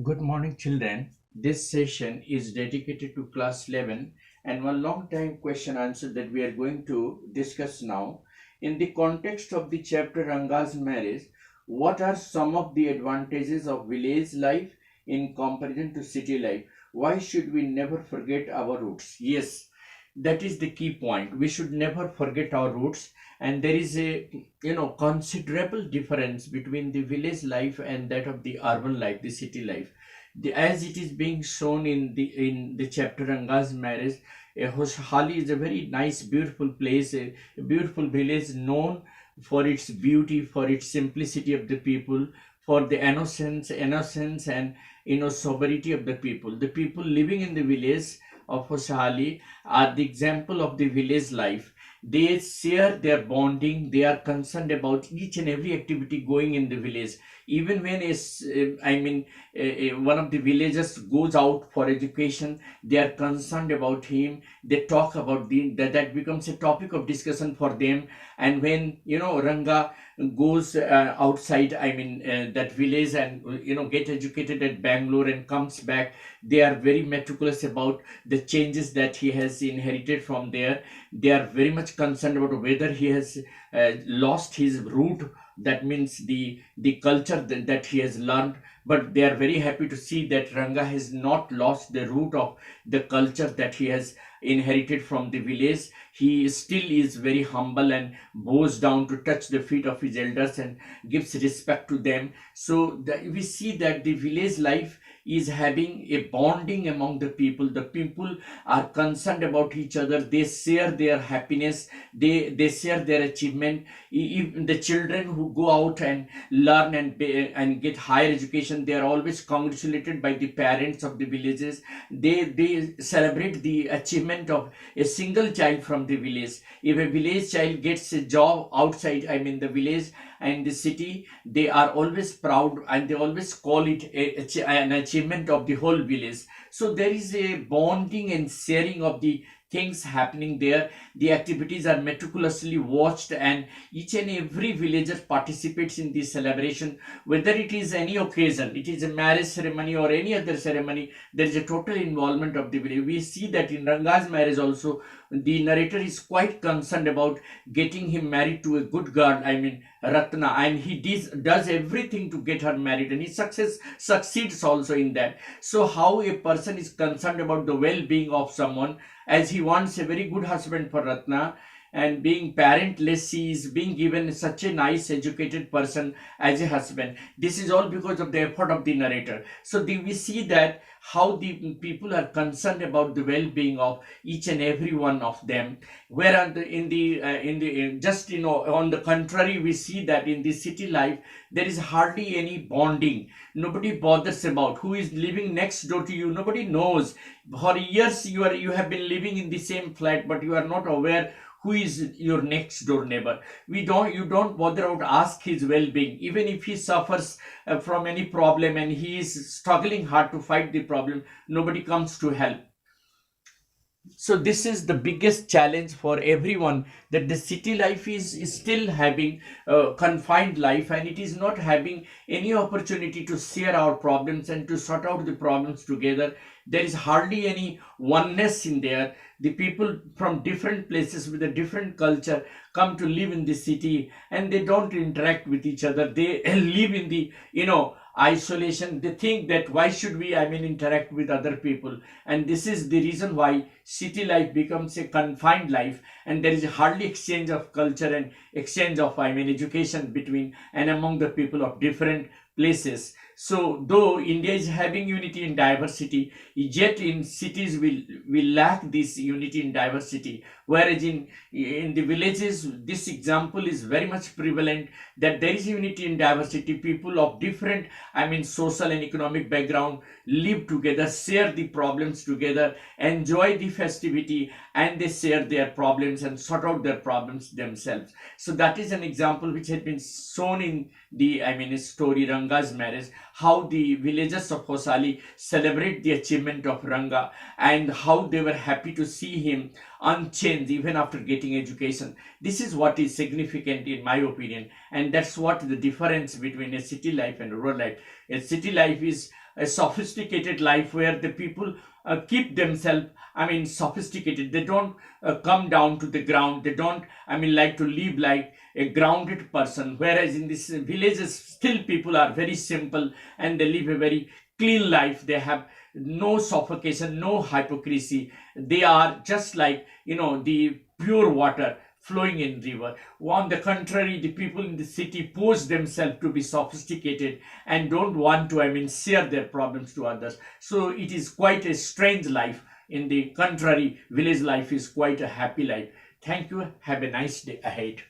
Good morning, children. This session is dedicated to class 11 and one long time question answer that we are going to discuss now. In the context of the chapter Ranga's marriage, what are some of the advantages of village life in comparison to city life? Why should we never forget our roots? Yes, that is the key point. We should never forget our roots, and there is a considerable difference between the village life and that of the urban life, the city life. As it is being shown in the chapter Ranga's marriage, Hoshali is a very nice, beautiful place, a beautiful village known for its beauty, for its simplicity of the people, for the innocence and sobriety of the people. The people living in the village of Hoshali are the example of the village life. They share their bonding. They are concerned about each and every activity going in the village. Even when one of the villagers goes out for education, they are concerned about him. They talk about that becomes a topic of discussion for them. And when Ranga goes outside, that village, and get educated at Bangalore and comes back, they are very meticulous about the changes that he has inherited from there. They are very much concerned about whether he has lost his root, that means the culture that he has learned. But they are very happy to see that Ranga has not lost the root of the culture that he has inherited from the village. He still is very humble and bows down to touch the feet of his elders and gives respect to them. So we see that the village life is having a bonding among the people. The people are concerned about each other. They share their happiness. They share their achievement. Even the children who go out and learn and get higher education, they are always congratulated by the parents of the villages. They celebrate the achievement of a single child from the village. If a village child gets a job outside, the village and the city, they are always proud and they always call it an achievement of the whole village. So there is a bonding and sharing of the things happening there. The activities are meticulously watched, and each and every villager participates in this celebration. Whether it is any occasion, it is a marriage ceremony or any other ceremony, there is a total involvement of the village. We see that in Ranga's marriage also, the narrator is quite concerned about getting him married to a good girl, Ratna, and he does everything to get her married, and he succeeds also in that. So how a person is concerned about the well-being of someone, as he wants a very good husband for Ratna, and being parentless, he is being given such a nice educated person as a husband. This is all because of the effort of the narrator. So we see that how the people are concerned about the well-being of each and every one of them. Where just on the contrary, we see that in the city life there is hardly any bonding. Nobody bothers about who is living next door to you. Nobody knows. For years you have been living in the same flat, but you are not aware who is your next door neighbor. You don't bother out ask his well-being. Even if he suffers from any problem and he is struggling hard to fight the problem, nobody comes to help. So this is the biggest challenge for everyone, that the city life is still having confined life, and it is not having any opportunity to share our problems and to sort out the problems together. There is hardly any oneness in there. The people from different places with a different culture come to live in the city, and they don't interact with each other. They live in the isolation. They think that why should we interact with other people, and this is the reason why city life becomes a confined life, and there is hardly exchange of culture and exchange of education between and among the people of different places. So though India is having unity in diversity, yet in cities we lack this unity in diversity. Whereas in the villages, this example is very much prevalent, that there is unity in diversity. People of different social and economic background live together, share the problems together, enjoy the festivity, and they share their problems and sort out their problems themselves. So that is an example which had been shown in the story Ranga's marriage, how the villagers of Hosali celebrate the achievement of Ranga, and how they were happy to see him unchanged even after getting education. This is what is significant in my opinion, and that's what the difference between a city life and rural life. A city life is a sophisticated life where the people keep themselves, I mean, sophisticated. They don't come down to the ground. They don't, I mean, like to live like a grounded person. Whereas in these villages, still people are very simple and they live a very clean life. They have no suffocation, no hypocrisy. They are just like, the pure water flowing in river. On the contrary, the people in the city pose themselves to be sophisticated and don't want to, I mean, share their problems to others. So it is quite a strange life. In the contrary, village life is quite a happy life. Thank you. Have a nice day ahead.